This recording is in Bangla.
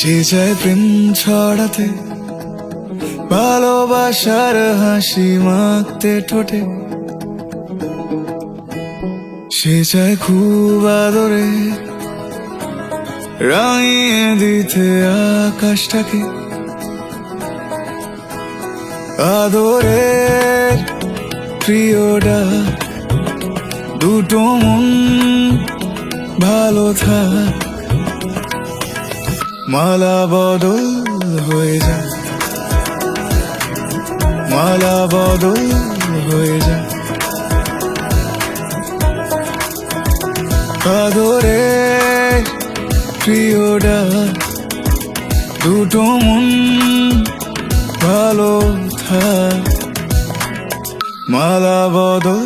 সে চায় প্রেম ছড়াতে, ভালোবাসার হাসি মাখতে ঠোঁটে। সে চায় খুব আদরে রাঙিয়ে দিতে আকাশটাকে। আদরের প্রিয়ডা, দুটো মন ভালো থাক। মালা বদল হয়ে যায়, মালা বদল হয়ে যায়। আদরের প্রিয়ডা, দুটো মন ভালো থাক। মালা বদল